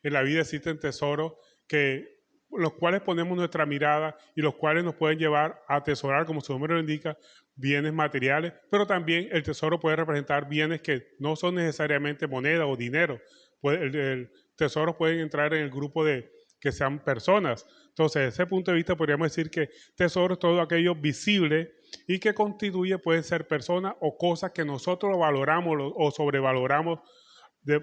En la vida existen tesoros que los cuales ponemos nuestra mirada y los cuales nos pueden llevar a atesorar, como su nombre lo indica, bienes materiales, pero también el tesoro puede representar bienes que no son necesariamente moneda o dinero. El tesoro pueden entrar en el grupo de que sean personas. Entonces, desde ese punto de vista, podríamos decir que tesoro es todo aquello visible y que constituye, pueden ser personas o cosas que nosotros valoramos o sobrevaloramos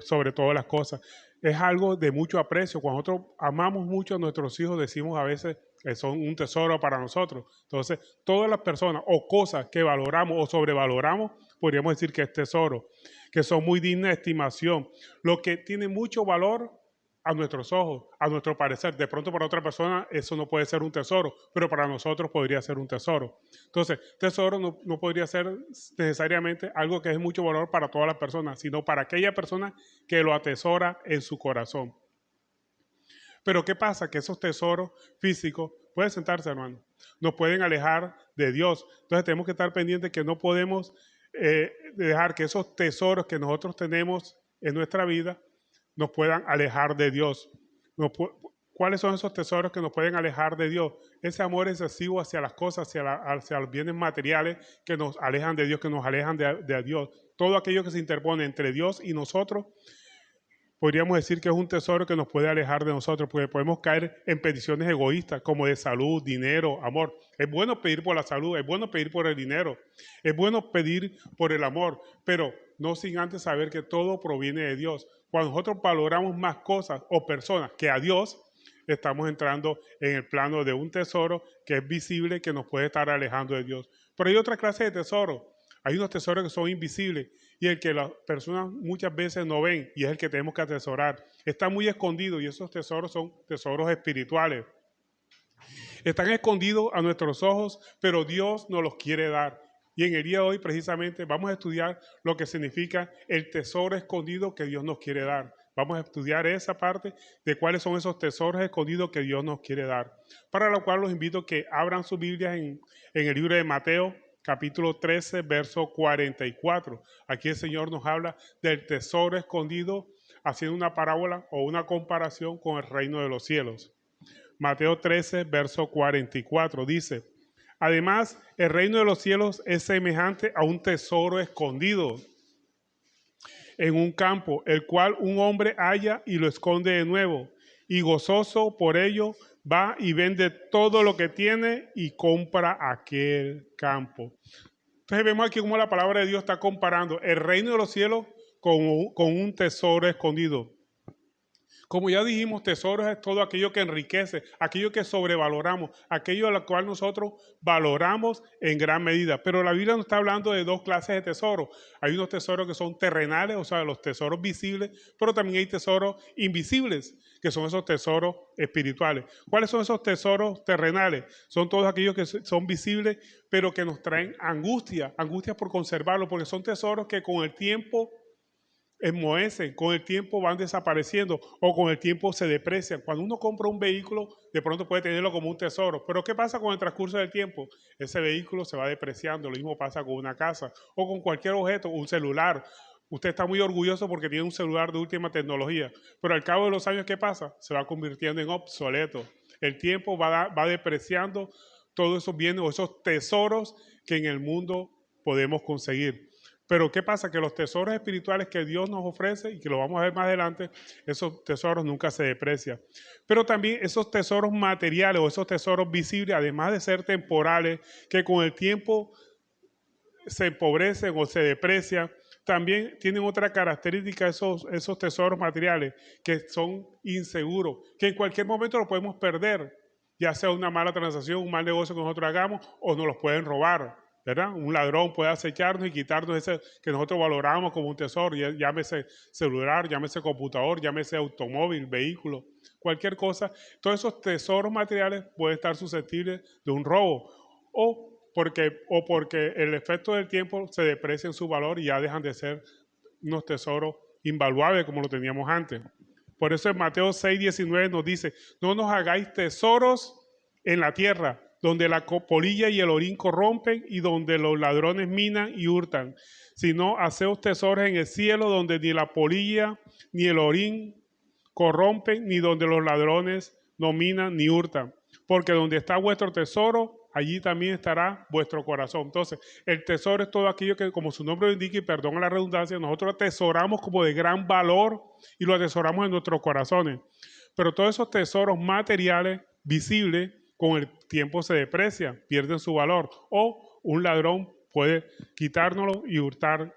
sobre todas las cosas. Es algo de mucho aprecio. Cuando nosotros amamos mucho a nuestros hijos, decimos a veces que son un tesoro para nosotros. Entonces, todas las personas o cosas que valoramos o sobrevaloramos, podríamos decir que es tesoro, que son muy dignas de estimación. Lo que tiene mucho valor a nuestros ojos, a nuestro parecer. De pronto para otra persona eso no puede ser un tesoro, pero para nosotros podría ser un tesoro. Entonces, tesoro no podría ser necesariamente algo que es mucho valor para todas las personas, sino para aquella persona que lo atesora en su corazón. Pero ¿qué pasa? Que esos tesoros físicos, pueden sentarse, hermano, nos pueden alejar de Dios. Entonces tenemos que estar pendientes que no podemos dejar que esos tesoros que nosotros tenemos en nuestra vida nos puedan alejar de Dios. ¿Cuáles son esos tesoros que nos pueden alejar de Dios? Ese amor excesivo hacia las cosas, hacia los bienes materiales que nos alejan de Dios, que nos alejan de Dios. Todo aquello que se interpone entre Dios y nosotros, podríamos decir que es un tesoro que nos puede alejar de nosotros, porque podemos caer en peticiones egoístas como de salud, dinero, amor. Es bueno pedir por la salud, es bueno pedir por el dinero, es bueno pedir por el amor, pero no sin antes saber que todo proviene de Dios. Cuando nosotros valoramos más cosas o personas que a Dios, estamos entrando en el plano de un tesoro que es visible, que nos puede estar alejando de Dios. Pero hay otra clase de tesoros. Hay unos tesoros que son invisibles y el que las personas muchas veces no ven y es el que tenemos que atesorar. Está muy escondido y esos tesoros son tesoros espirituales. Están escondidos a nuestros ojos, pero Dios nos los quiere dar. Y en el día de hoy precisamente vamos a estudiar lo que significa el tesoro escondido que Dios nos quiere dar. Vamos a estudiar esa parte de cuáles son esos tesoros escondidos que Dios nos quiere dar. Para lo cual los invito a que abran sus Biblias en el libro de Mateo, capítulo 13, verso 44. Aquí el Señor nos habla del tesoro escondido, haciendo una parábola o una comparación con el reino de los cielos. Mateo 13, verso 44 dice: además, el reino de los cielos es semejante a un tesoro escondido en un campo, el cual un hombre halla y lo esconde de nuevo, y gozoso por ello va y vende todo lo que tiene y compra aquel campo. Entonces vemos aquí cómo la palabra de Dios está comparando el reino de los cielos con un tesoro escondido. Como ya dijimos, tesoros es todo aquello que enriquece, aquello que sobrevaloramos, aquello a lo cual nosotros valoramos en gran medida. Pero la Biblia nos está hablando de dos clases de tesoros. Hay unos tesoros que son terrenales, o sea, los tesoros visibles, pero también hay tesoros invisibles, que son esos tesoros espirituales. ¿Cuáles son esos tesoros terrenales? Son todos aquellos que son visibles, pero que nos traen angustia por conservarlos, porque son tesoros que con el tiempo enmohecen, con el tiempo van desapareciendo o con el tiempo se deprecian. Cuando uno compra un vehículo, de pronto puede tenerlo como un tesoro, pero ¿qué pasa con el transcurso del tiempo? Ese vehículo se va depreciando. Lo mismo pasa con una casa o con cualquier objeto, un celular. Usted está muy orgulloso porque tiene un celular de última tecnología, pero al cabo de los años, ¿qué pasa? Se va convirtiendo en obsoleto. El tiempo va depreciando todos esos bienes o esos tesoros que en el mundo podemos conseguir. Pero ¿qué pasa? Que los tesoros espirituales que Dios nos ofrece, y que lo vamos a ver más adelante, esos tesoros nunca se deprecian. Pero también esos tesoros materiales o esos tesoros visibles, además de ser temporales, que con el tiempo se empobrecen o se deprecian, también tienen otra característica esos tesoros materiales, que son inseguros, que en cualquier momento los podemos perder, ya sea una mala transacción, un mal negocio que nosotros hagamos, o nos los pueden robar. ¿Verdad? Un ladrón puede acecharnos y quitarnos ese que nosotros valoramos como un tesoro, llámese celular, llámese computador, llámese automóvil, vehículo, cualquier cosa. Todos esos tesoros materiales pueden estar susceptibles de un robo porque el efecto del tiempo se deprecia en su valor y ya dejan de ser unos tesoros invaluables como lo teníamos antes. Por eso en Mateo 6:19 nos dice: no nos hagáis tesoros en la tierra, donde la polilla y el orín corrompen y donde los ladrones minan y hurtan, sino haceos tesoros en el cielo, donde ni la polilla ni el orín corrompen, ni donde los ladrones no minan ni hurtan. Porque donde está vuestro tesoro, allí también estará vuestro corazón. Entonces, el tesoro es todo aquello que, como su nombre lo indica, y perdón la redundancia, nosotros atesoramos como de gran valor y lo atesoramos en nuestros corazones. Pero todos esos tesoros materiales, visibles, con el tiempo se deprecian, pierden su valor. O un ladrón puede quitárnoslo y hurtar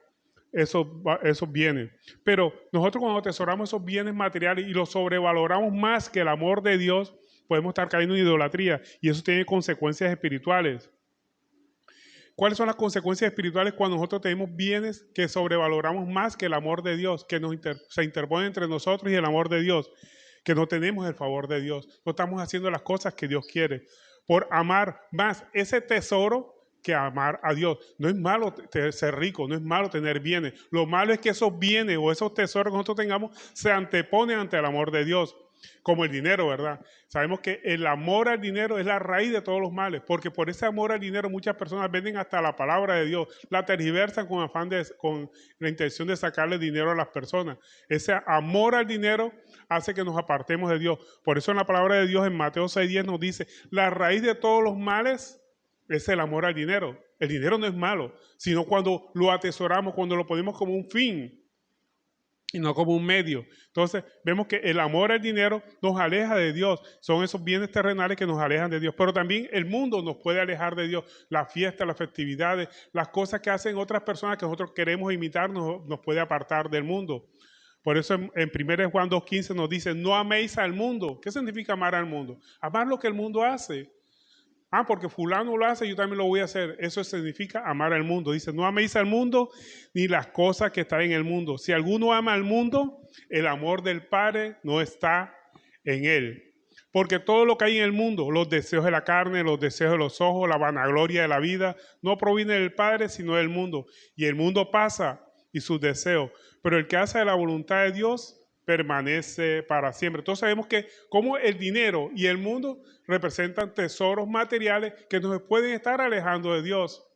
esos bienes. Pero nosotros cuando atesoramos esos bienes materiales y los sobrevaloramos más que el amor de Dios, podemos estar cayendo en idolatría y eso tiene consecuencias espirituales. ¿Cuáles son las consecuencias espirituales cuando nosotros tenemos bienes que sobrevaloramos más que el amor de Dios, que se interpone entre nosotros y el amor de Dios? Que no tenemos el favor de Dios, no estamos haciendo las cosas que Dios quiere. Por amar más ese tesoro que amar a Dios. No es malo ser rico, no es malo tener bienes. Lo malo es que esos bienes o esos tesoros que nosotros tengamos se anteponen ante el amor de Dios, como el dinero, ¿verdad? Sabemos que el amor al dinero es la raíz de todos los males, porque por ese amor al dinero muchas personas venden hasta la palabra de Dios, la tergiversan con con la intención de sacarle dinero a las personas. Ese amor al dinero hace que nos apartemos de Dios. Por eso en la palabra de Dios en Mateo 6:10 nos dice, la raíz de todos los males es el amor al dinero. El dinero no es malo, sino cuando lo atesoramos, cuando lo ponemos como un fin y no como un medio. Entonces vemos que el amor al dinero nos aleja de Dios. Son esos bienes terrenales que nos alejan de Dios. Pero también el mundo nos puede alejar de Dios. Las fiestas, las festividades, las cosas que hacen otras personas que nosotros queremos imitar nos puede apartar del mundo. Por eso en 1 Juan 2:15 nos dice, no améis al mundo. ¿Qué significa amar al mundo? Amar lo que el mundo hace. Porque fulano lo hace, yo también lo voy a hacer. Eso significa amar al mundo. Dice, no améis al mundo ni las cosas que están en el mundo. Si alguno ama al mundo, el amor del Padre no está en él. Porque todo lo que hay en el mundo, los deseos de la carne, los deseos de los ojos, la vanagloria de la vida, no proviene del Padre, sino del mundo. Y el mundo pasa y sus deseos. Pero el que hace la voluntad de Dios permanece para siempre. Entonces sabemos que como el dinero y el mundo representan tesoros materiales que nos pueden estar alejando de Dios.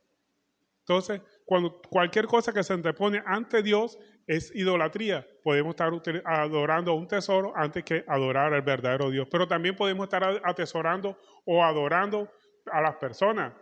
Entonces, cuando cualquier cosa que se antepone ante Dios es idolatría. Podemos estar adorando a un tesoro antes que adorar al verdadero Dios. Pero también podemos estar atesorando o adorando a las personas.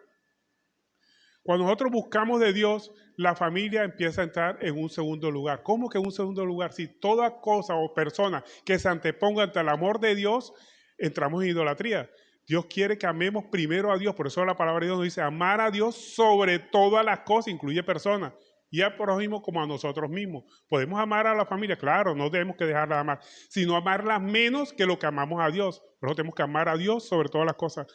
Cuando nosotros buscamos de Dios, la familia empieza a entrar en un segundo lugar. ¿Cómo que en un segundo lugar? Si toda cosa o persona que se anteponga ante el amor de Dios, entramos en idolatría. Dios quiere que amemos primero a Dios. Por eso la palabra de Dios nos dice amar a Dios sobre todas las cosas, incluye personas. Y al prójimo como a nosotros mismos. Podemos amar a la familia, claro, no debemos que dejarla de amar, sino amarla menos que lo que amamos a Dios. Por eso tenemos que amar a Dios sobre todas las cosas.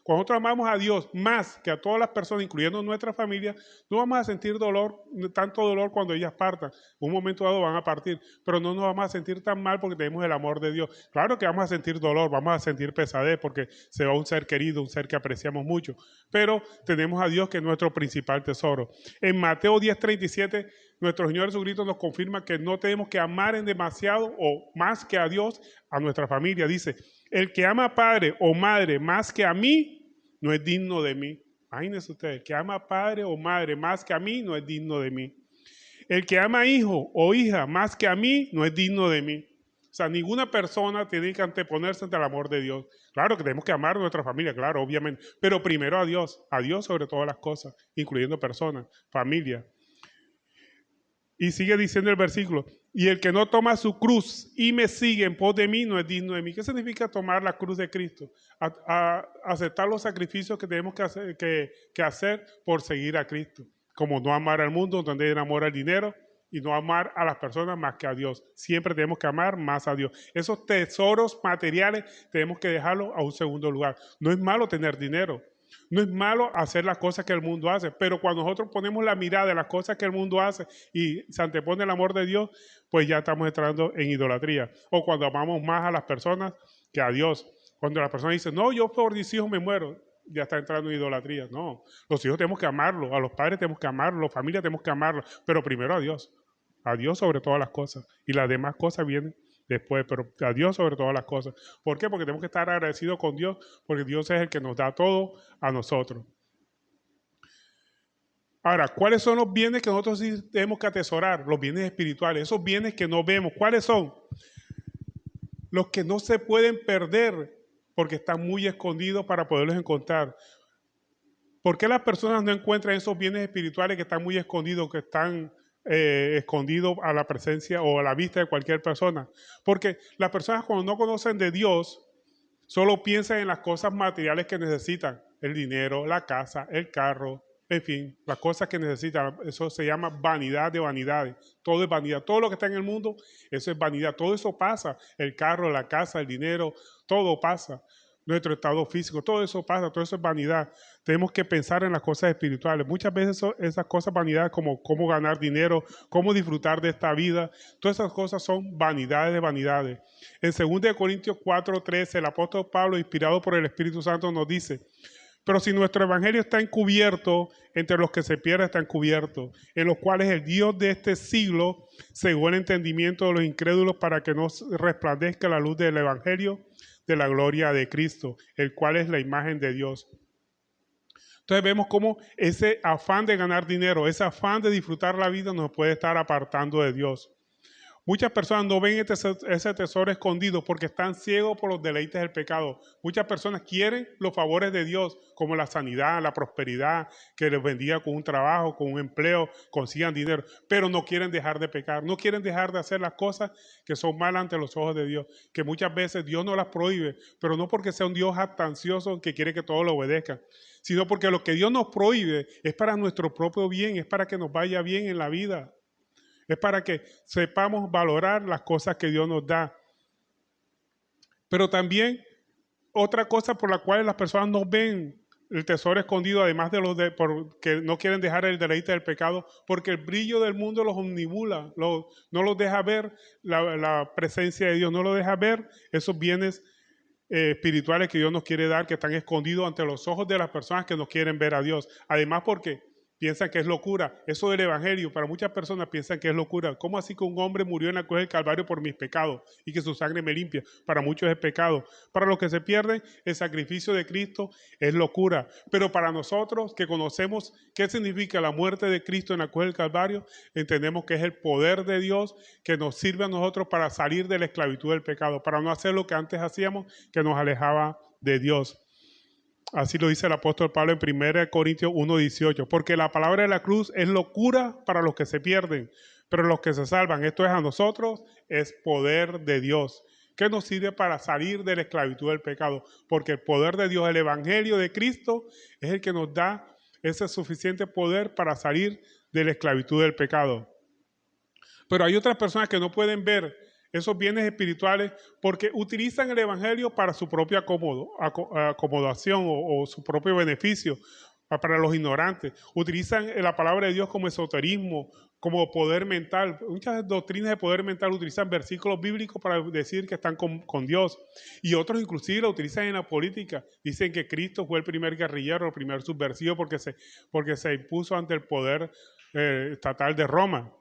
Cuando nosotros amamos a Dios más que a todas las personas, incluyendo nuestra familia, no vamos a sentir dolor, tanto dolor cuando ellas partan. En un momento dado van a partir, pero no nos vamos a sentir tan mal porque tenemos el amor de Dios. Claro que vamos a sentir dolor, vamos a sentir pesadez porque se va un ser querido, un ser que apreciamos mucho, pero tenemos a Dios que es nuestro principal tesoro. En Mateo 10:37, nuestro Señor Jesucristo nos confirma que no tenemos que amar en demasiado o más que a Dios, a nuestra familia. Dice, el que ama a padre o madre más que a mí, no es digno de mí. Imagínense ustedes, el que ama a padre o madre más que a mí, no es digno de mí. El que ama a hijo o hija más que a mí, no es digno de mí. O sea, ninguna persona tiene que anteponerse ante el amor de Dios. Claro que tenemos que amar a nuestra familia, claro, obviamente, pero primero a Dios sobre todas las cosas, incluyendo personas, familia. Y sigue diciendo el versículo, y el que no toma su cruz y me sigue en pos de mí no es digno de mí. ¿Qué significa tomar la cruz de Cristo? Aceptar los sacrificios que tenemos que hacer por seguir a Cristo. Como no amar al mundo, donde hay amor al dinero, y no amar a las personas más que a Dios. Siempre tenemos que amar más a Dios. Esos tesoros materiales tenemos que dejarlos a un segundo lugar. No es malo tener dinero. No es malo hacer las cosas que el mundo hace, pero cuando nosotros ponemos la mirada en las cosas que el mundo hace y se antepone el amor de Dios, pues ya estamos entrando en idolatría. O cuando amamos más a las personas que a Dios. Cuando la persona dice, no, yo por mis hijos me muero, ya está entrando en idolatría. No, los hijos tenemos que amarlos, a los padres tenemos que amarlos, a la familia tenemos que amarlos, pero primero a Dios sobre todas las cosas. Y las demás cosas vienen después, pero a Dios sobre todas las cosas. ¿Por qué? Porque tenemos que estar agradecidos con Dios, porque Dios es el que nos da todo a nosotros. Ahora, ¿cuáles son los bienes que nosotros sí tenemos que atesorar? Los bienes espirituales, esos bienes que no vemos. ¿Cuáles son? los que no se pueden perder porque están muy escondidos para poderlos encontrar. ¿Por qué las personas no encuentran esos bienes espirituales que están muy escondidos, que están escondidos a la presencia o a la vista de cualquier persona? Porque las personas cuando no conocen de Dios, solo piensan en las cosas materiales que necesitan, el dinero, la casa, el carro, en fin, las cosas que necesitan. Eso se llama vanidad de vanidades. Todo es vanidad. Todo lo que está en el mundo, eso es vanidad. Todo eso pasa. El carro, la casa, el dinero, todo pasa. Nuestro estado físico, todo eso pasa, todo eso es vanidad. Tenemos que pensar en las cosas espirituales. Muchas veces esas cosas vanidades como cómo ganar dinero, cómo disfrutar de esta vida, todas esas cosas son vanidades de vanidades. En 2 Corintios 4:13, el apóstol Pablo, inspirado por el Espíritu Santo, nos dice: pero si nuestro evangelio está encubierto, entre los que se pierden está encubierto, en los cuales el Dios de este siglo cegó el entendimiento de los incrédulos para que no resplandezca la luz del evangelio de la gloria de Cristo, el cual es la imagen de Dios. Entonces vemos cómo ese afán de ganar dinero, ese afán de disfrutar la vida nos puede estar apartando de Dios. Muchas personas no ven ese tesoro escondido porque están ciegos por los deleites del pecado. Muchas personas quieren los favores de Dios, como la sanidad, la prosperidad, que les bendiga con un trabajo, con un empleo, consigan dinero, pero no quieren dejar de pecar, no quieren dejar de hacer las cosas que son malas ante los ojos de Dios, que muchas veces Dios no las prohíbe, pero no porque sea un Dios jactancioso que quiere que todos lo obedezcan, sino porque lo que Dios nos prohíbe es para nuestro propio bien, es para que nos vaya bien en la vida. Es para que sepamos valorar las cosas que Dios nos da. Pero también otra cosa por la cual las personas no ven el tesoro escondido, además de los porque no quieren dejar el deleite del pecado, porque el brillo del mundo los omnibula, no los deja ver la presencia de Dios, no los deja ver esos bienes espirituales que Dios nos quiere dar, que están escondidos ante los ojos de las personas que no quieren ver a Dios. Además porque piensan que es locura. Eso del evangelio, para muchas personas piensan que es locura. ¿Cómo así que un hombre murió en la cruz del Calvario por mis pecados y que su sangre me limpia? Para muchos es pecado. Para los que se pierden, el sacrificio de Cristo es locura. Pero para nosotros que conocemos qué significa la muerte de Cristo en la cruz del Calvario, entendemos que es el poder de Dios que nos sirve a nosotros para salir de la esclavitud del pecado, para no hacer lo que antes hacíamos, que nos alejaba de Dios. Así lo dice el apóstol Pablo en 1 Corintios 1:18, porque la palabra de la cruz es locura para los que se pierden, pero los que se salvan, esto es a nosotros, es poder de Dios, que nos sirve para salir de la esclavitud del pecado, porque el poder de Dios, el evangelio de Cristo, es el que nos da ese suficiente poder para salir de la esclavitud del pecado. Pero hay otras personas que no pueden ver esos bienes espirituales porque utilizan el evangelio para su propia acomodación o su propio beneficio, para los ignorantes. Utilizan la palabra de Dios como esoterismo, como poder mental. Muchas doctrinas de poder mental utilizan versículos bíblicos para decir que están con Dios. Y otros inclusive lo utilizan en la política. Dicen que Cristo fue el primer guerrillero, el primer subversivo porque se impuso ante el poder estatal de Roma.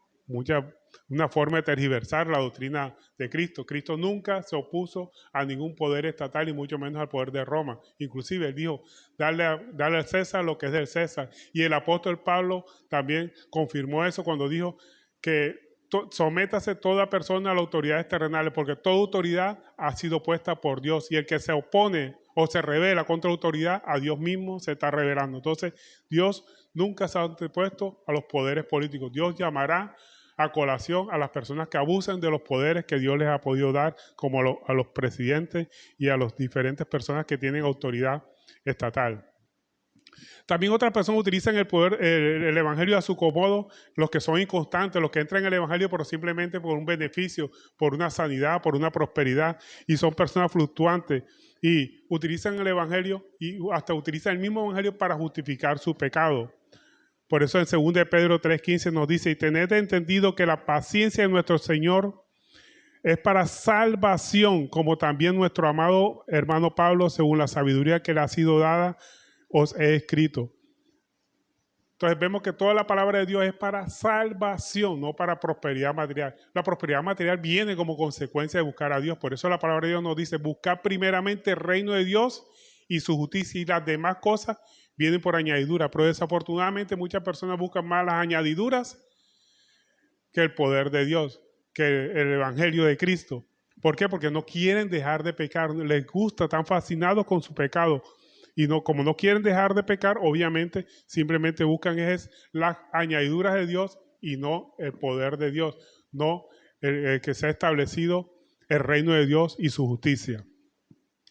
Una forma de tergiversar la doctrina de Cristo. Cristo nunca se opuso a ningún poder estatal y mucho menos al poder de Roma. Inclusive él dijo, darle al César lo que es del César. Y el apóstol Pablo también confirmó eso cuando dijo que sométase toda persona a las autoridades terrenales, porque toda autoridad ha sido puesta por Dios, y el que se opone o se revela contra la autoridad, a Dios mismo se está revelando. Entonces, Dios nunca se ha antepuesto a los poderes políticos. Dios llamará a colación a las personas que abusan de los poderes que Dios les ha podido dar, como a los presidentes y a las diferentes personas que tienen autoridad estatal. También otras personas utilizan el poder, el evangelio a su comodo, los que son inconstantes, los que entran en el evangelio pero simplemente por un beneficio, por una sanidad, por una prosperidad, y son personas fluctuantes y utilizan el evangelio y hasta utilizan el mismo evangelio para justificar su pecado. Por eso en 2 de Pedro 3:15 nos dice, y tened entendido que la paciencia de nuestro Señor es para salvación, como también nuestro amado hermano Pablo, según la sabiduría que le ha sido dada, os he escrito. Entonces vemos que toda la palabra de Dios es para salvación, no para prosperidad material. La prosperidad material viene como consecuencia de buscar a Dios. Por eso la palabra de Dios nos dice, buscar primeramente el reino de Dios y su justicia, y las demás cosas vienen por añadidura. Pero desafortunadamente muchas personas buscan más las añadiduras que el poder de Dios, que el evangelio de Cristo. ¿Por qué? Porque no quieren dejar de pecar, les gusta, están fascinados con su pecado. Y no, como no quieren dejar de pecar, obviamente simplemente buscan es las añadiduras de Dios y no el poder de Dios, no el que se ha establecido el reino de Dios y su justicia.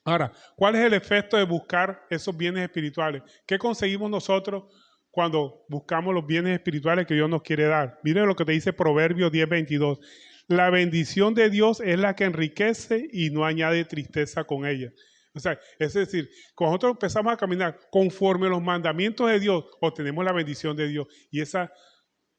Ahora, ¿cuál es el efecto de buscar esos bienes espirituales? ¿Qué conseguimos nosotros cuando buscamos los bienes espirituales que Dios nos quiere dar? Miren lo que te dice Proverbios 10:22. La bendición de Dios es la que enriquece y no añade tristeza con ella. O sea, es decir, cuando nosotros empezamos a caminar conforme a los mandamientos de Dios, obtenemos la bendición de Dios. Y esa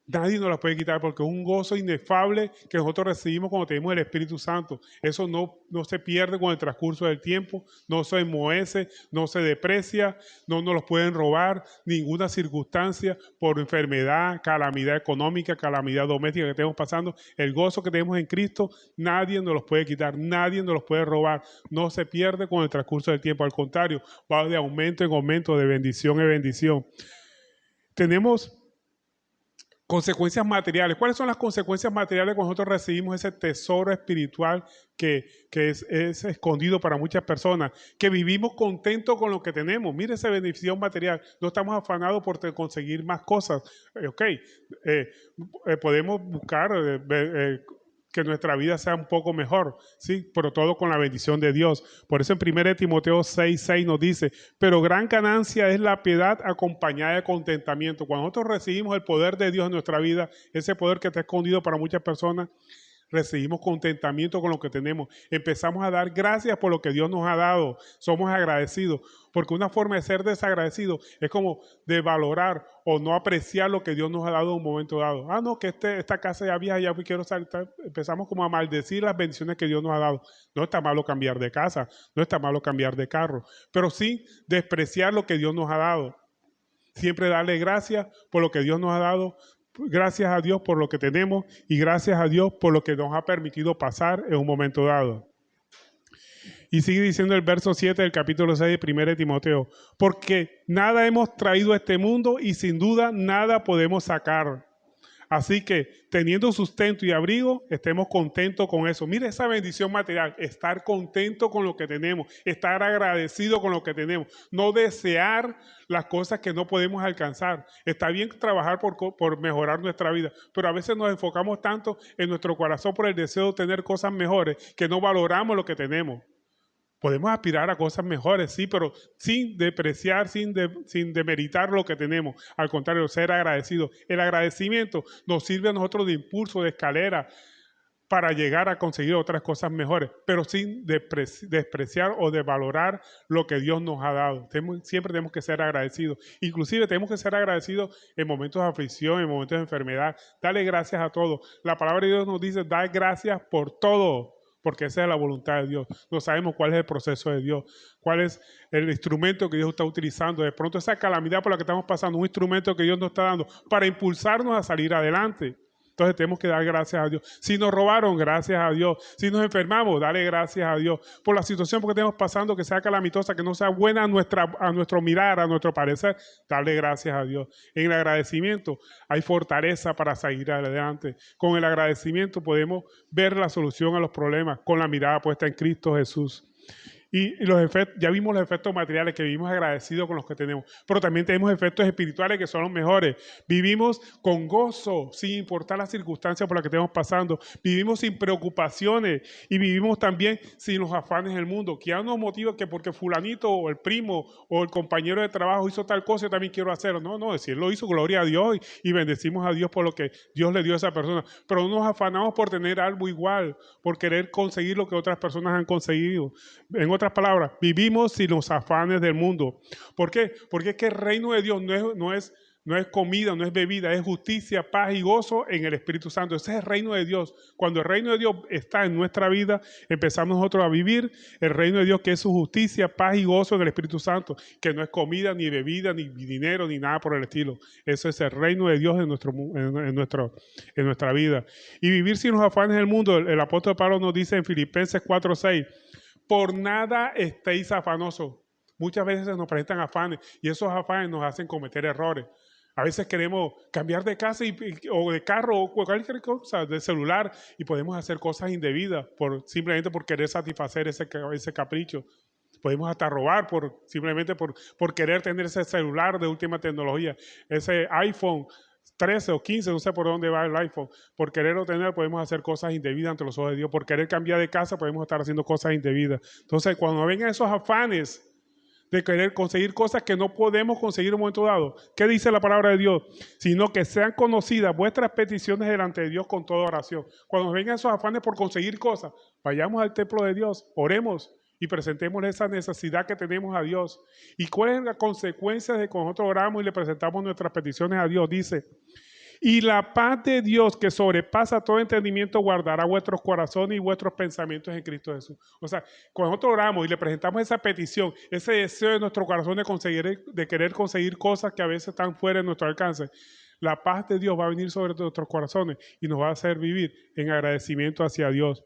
nadie nos la puede quitar porque es un gozo inefable que nosotros recibimos cuando tenemos el Espíritu Santo. Eso no se pierde con el transcurso del tiempo, no se enmohece, no se deprecia, no nos los pueden robar, ninguna circunstancia por enfermedad, calamidad económica, calamidad doméstica que estemos pasando. El gozo que tenemos en Cristo, nadie nos los puede quitar, nadie nos los puede robar. No se pierde con el transcurso del tiempo, al contrario, va de aumento en aumento, de bendición en bendición. Tenemos consecuencias materiales. ¿Cuáles son las consecuencias materiales cuando nosotros recibimos ese tesoro espiritual que es escondido para muchas personas? Que vivimos contentos con lo que tenemos. Mire esa bendición material. No estamos afanados por conseguir más cosas. Podemos buscar que nuestra vida sea un poco mejor, ¿sí? Pero todo con la bendición de Dios. Por eso en 1 Timoteo 6:6 nos dice, pero gran ganancia es la piedad acompañada de contentamiento. Cuando nosotros recibimos el poder de Dios en nuestra vida, ese poder que está escondido para muchas personas, recibimos contentamiento con lo que tenemos. Empezamos a dar gracias por lo que Dios nos ha dado. Somos agradecidos. Porque una forma de ser desagradecido es como de valorar o no apreciar lo que Dios nos ha dado en un momento dado. Ah, no, que esta casa ya vieja, ya quiero salir. Empezamos como a maldecir las bendiciones que Dios nos ha dado. No está malo cambiar de casa, no está malo cambiar de carro, pero sí despreciar lo que Dios nos ha dado. Siempre darle gracias por lo que Dios nos ha dado. Gracias a Dios por lo que tenemos y gracias a Dios por lo que nos ha permitido pasar en un momento dado. Y sigue diciendo el verso 7 del capítulo 6 de 1 Timoteo, porque nada hemos traído a este mundo y sin duda nada podemos sacar. Así que teniendo sustento y abrigo, estemos contentos con eso. Mire esa bendición material, estar contento con lo que tenemos, estar agradecido con lo que tenemos, no desear las cosas que no podemos alcanzar. Está bien trabajar por mejorar nuestra vida, pero a veces nos enfocamos tanto en nuestro corazón por el deseo de tener cosas mejores que no valoramos lo que tenemos. Podemos aspirar a cosas mejores, sí, pero sin depreciar, sin demeritar lo que tenemos. Al contrario, ser agradecido. El agradecimiento nos sirve a nosotros de impulso, de escalera, para llegar a conseguir otras cosas mejores, pero sin despreciar o devalorar lo que Dios nos ha dado. Siempre tenemos que ser agradecidos. Inclusive tenemos que ser agradecidos en momentos de aflicción, en momentos de enfermedad. Dale gracias a todo. La palabra de Dios nos dice, da gracias por todo, porque esa es la voluntad de Dios. No sabemos cuál es el proceso de Dios, cuál es el instrumento que Dios está utilizando. De pronto esa calamidad por la que estamos pasando, un instrumento que Dios nos está dando para impulsarnos a salir adelante. Entonces tenemos que dar gracias a Dios. Si nos robaron, gracias a Dios. Si nos enfermamos, dale gracias a Dios. Por la situación que estemos pasando, que sea calamitosa, que no sea buena a nuestro mirar, a nuestro parecer, dale gracias a Dios. En el agradecimiento hay fortaleza para seguir adelante. Con el agradecimiento podemos ver la solución a los problemas con la mirada puesta en Cristo Jesús. Y los efectos, ya vimos los efectos materiales, que vivimos agradecidos con los que tenemos, pero también tenemos efectos espirituales que son los mejores. Vivimos con gozo, sin importar las circunstancias por las que estemos pasando. Vivimos sin preocupaciones y vivimos también sin los afanes del mundo, que ya nos motiva que porque fulanito o el primo o el compañero de trabajo hizo tal cosa, yo también quiero hacerlo. No, si él lo hizo, gloria a Dios y bendecimos a Dios por lo que Dios le dio a esa persona. Pero no nos afanamos por tener algo igual, por querer conseguir lo que otras personas han conseguido. En otras palabras, vivimos sin los afanes del mundo. ¿Por qué? Porque es que el reino de Dios no es comida, no es bebida, es justicia, paz y gozo en el Espíritu Santo. Ese es el reino de Dios. Cuando el reino de Dios está en nuestra vida, empezamos nosotros a vivir el reino de Dios, que es su justicia, paz y gozo en el Espíritu Santo, que no es comida, ni bebida, ni dinero, ni nada por el estilo. Eso es el reino de Dios en nuestra vida. Y vivir sin los afanes del mundo, el apóstol Pablo nos dice en Filipenses 4:6, por nada estéis afanosos. Muchas veces nos presentan afanes y esos afanes nos hacen cometer errores. A veces queremos cambiar de casa o de carro o cualquier cosa, de celular, y podemos hacer cosas indebidas simplemente por querer satisfacer ese capricho. Podemos hasta robar simplemente por querer tener ese celular de última tecnología, ese iPhone 13 o 15, no sé por dónde va el iPhone. Por quererlo tener podemos hacer cosas indebidas ante los ojos de Dios. Por querer cambiar de casa podemos estar haciendo cosas indebidas. Entonces, cuando vengan esos afanes de querer conseguir cosas que no podemos conseguir en un momento dado, ¿qué dice la palabra de Dios? Sino que sean conocidas vuestras peticiones delante de Dios con toda oración. Cuando vengan esos afanes por conseguir cosas, vayamos al templo de Dios, oremos y presentemos esa necesidad que tenemos a Dios. ¿Y cuál es la consecuencia de que nosotros oramos y le presentamos nuestras peticiones a Dios? Dice: y la paz de Dios, que sobrepasa todo entendimiento, guardará vuestros corazones y vuestros pensamientos en Cristo Jesús. O sea, cuando nosotros oramos y le presentamos esa petición, ese deseo de nuestro corazón de querer conseguir cosas que a veces están fuera de nuestro alcance, la paz de Dios va a venir sobre nuestros corazones y nos va a hacer vivir en agradecimiento hacia Dios.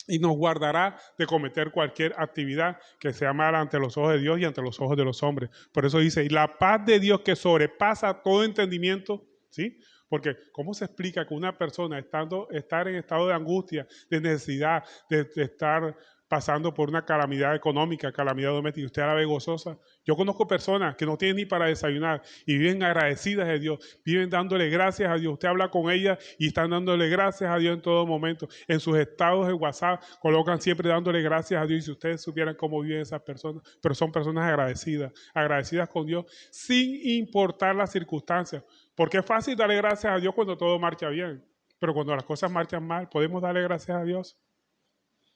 Y nos guardará de cometer cualquier actividad que sea mala ante los ojos de Dios y ante los ojos de los hombres. Por eso dice: y la paz de Dios, que sobrepasa todo entendimiento, ¿sí? Porque ¿cómo se explica que una persona estar en estado de angustia, de necesidad, de estar pasando por una calamidad económica, calamidad doméstica, y usted la ve gozosa? Yo conozco personas que no tienen ni para desayunar y viven agradecidas de Dios, viven dándole gracias a Dios. Usted habla con ellas y están dándole gracias a Dios en todo momento. En sus estados de WhatsApp colocan siempre dándole gracias a Dios, y si ustedes supieran cómo viven esas personas, pero son personas agradecidas con Dios sin importar las circunstancias. Porque es fácil darle gracias a Dios cuando todo marcha bien, pero cuando las cosas marchan mal, ¿podemos darle gracias a Dios?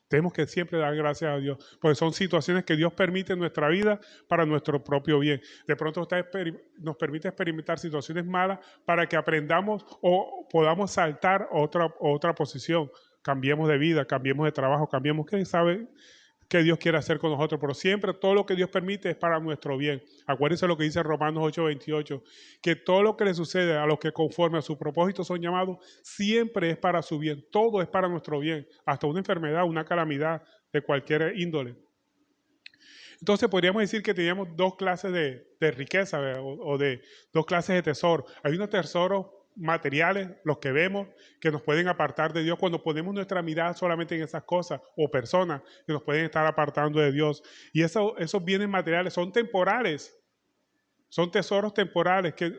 Tenemos que siempre dar gracias a Dios, porque son situaciones que Dios permite en nuestra vida para nuestro propio bien. De pronto usted nos permite experimentar situaciones malas para que aprendamos o podamos saltar otra posición. Cambiemos de vida, cambiemos de trabajo, cambiemos, quién sabe qué Dios quiere hacer con nosotros, pero siempre todo lo que Dios permite es para nuestro bien. Acuérdense lo que dice Romanos 8:28, que todo lo que le sucede a los que conforme a su propósito son llamados, siempre es para su bien, todo es para nuestro bien, hasta una enfermedad, una calamidad de cualquier índole. Entonces podríamos decir que teníamos dos clases de riqueza, o de dos clases de tesoro. Hay unos tesoros materiales, los que vemos, que nos pueden apartar de Dios cuando ponemos nuestra mirada solamente en esas cosas, o personas que nos pueden estar apartando de Dios. Y esos bienes materiales son temporales, son tesoros temporales que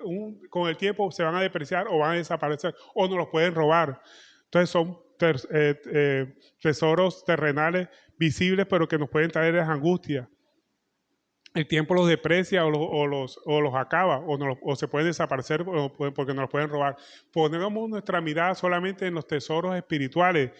con el tiempo se van a depreciar o van a desaparecer o nos los pueden robar. Entonces son tesoros terrenales visibles, pero que nos pueden traer angustias. El tiempo los deprecia o los acaba, o se pueden desaparecer porque nos los pueden robar. Ponemos nuestra mirada solamente en los tesoros espirituales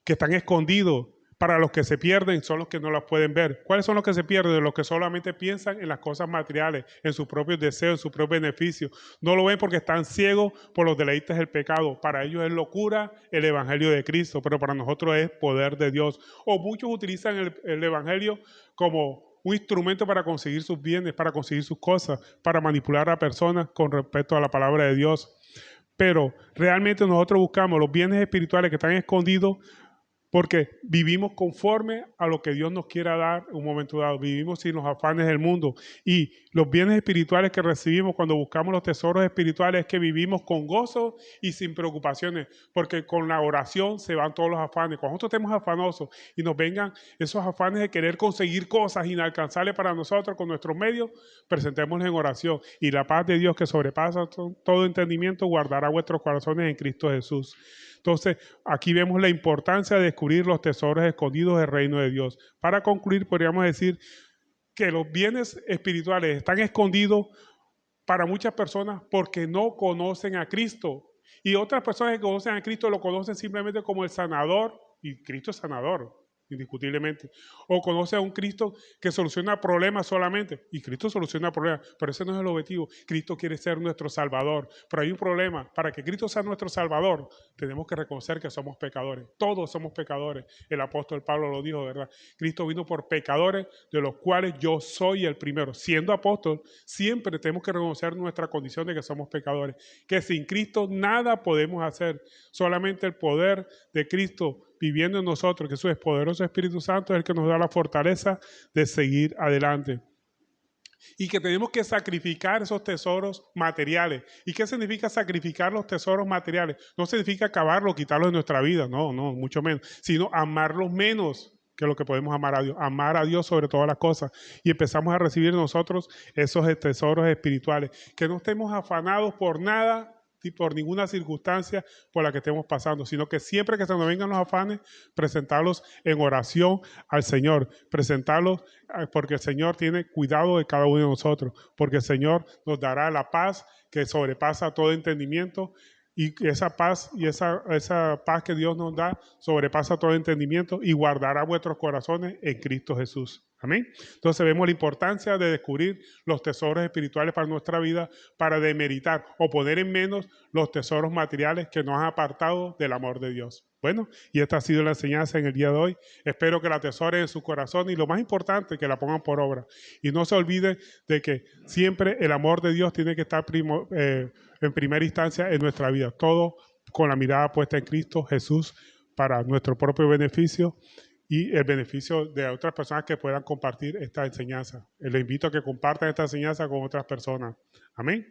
que están escondidos. Para los que se pierden son los que no los pueden ver. ¿Cuáles son los que se pierden? Los que solamente piensan en las cosas materiales, en sus propios deseos, en su propio beneficio. No lo ven porque están ciegos por los deleites del pecado. Para ellos es locura el evangelio de Cristo, pero para nosotros es poder de Dios. O muchos utilizan el evangelio como un instrumento para conseguir sus bienes, para conseguir sus cosas, para manipular a personas con respecto a la palabra de Dios. Pero realmente nosotros buscamos los bienes espirituales que están escondidos porque vivimos conforme a lo que Dios nos quiera dar en un momento dado. Vivimos sin los afanes del mundo. Y los bienes espirituales que recibimos cuando buscamos los tesoros espirituales es que vivimos con gozo y sin preocupaciones. Porque con la oración se van todos los afanes. Cuando nosotros estemos afanosos y nos vengan esos afanes de querer conseguir cosas inalcanzables para nosotros con nuestros medios, presentémoslos en oración. Y la paz de Dios, que sobrepasa todo entendimiento, guardará vuestros corazones en Cristo Jesús. Entonces, aquí vemos la importancia de descubrir los tesoros escondidos del reino de Dios. Para concluir, podríamos decir que los bienes espirituales están escondidos para muchas personas porque no conocen a Cristo. Y otras personas que conocen a Cristo lo conocen simplemente como el sanador, y Cristo es sanador, indiscutiblemente. O conoce a un Cristo que soluciona problemas solamente, y Cristo soluciona problemas, pero ese no es el objetivo. Cristo quiere ser nuestro Salvador, pero hay un problema. Para que Cristo sea nuestro Salvador, tenemos que reconocer que somos pecadores. Todos somos pecadores. El apóstol Pablo lo dijo, ¿verdad? Cristo vino por pecadores, de los cuales yo soy el primero. Siendo apóstol, siempre tenemos que reconocer nuestra condición de que somos pecadores, que sin Cristo nada podemos hacer. Solamente el poder de Cristo viviendo en nosotros, que su poderoso Espíritu Santo es el que nos da la fortaleza de seguir adelante. y que tenemos que sacrificar esos tesoros materiales. ¿Y qué significa sacrificar los tesoros materiales? No significa acabarlos, quitarlos de nuestra vida, no, mucho menos, sino amarlos menos que lo que podemos amar a Dios sobre todas las cosas, y empezamos a recibir nosotros esos tesoros espirituales, que no estemos afanados por nada, y por ninguna circunstancia por la que estemos pasando, sino que siempre que se nos vengan los afanes, presentarlos en oración al Señor, presentarlos porque el Señor tiene cuidado de cada uno de nosotros, porque el Señor nos dará la paz que sobrepasa todo entendimiento, y esa paz esa paz que Dios nos da sobrepasa todo entendimiento y guardará vuestros corazones en Cristo Jesús. Amén. Entonces vemos la importancia de descubrir los tesoros espirituales para nuestra vida, para demeritar o poner en menos los tesoros materiales que nos han apartado del amor de Dios. Bueno, y esta ha sido la enseñanza en el día de hoy. Espero que la atesoren en su corazón y lo más importante, que la pongan por obra. Y no se olviden de que siempre el amor de Dios tiene que estar en primera instancia en nuestra vida. Todo con la mirada puesta en Cristo Jesús para nuestro propio beneficio y el beneficio de otras personas que puedan compartir esta enseñanza. Les invito a que compartan esta enseñanza con otras personas. Amén.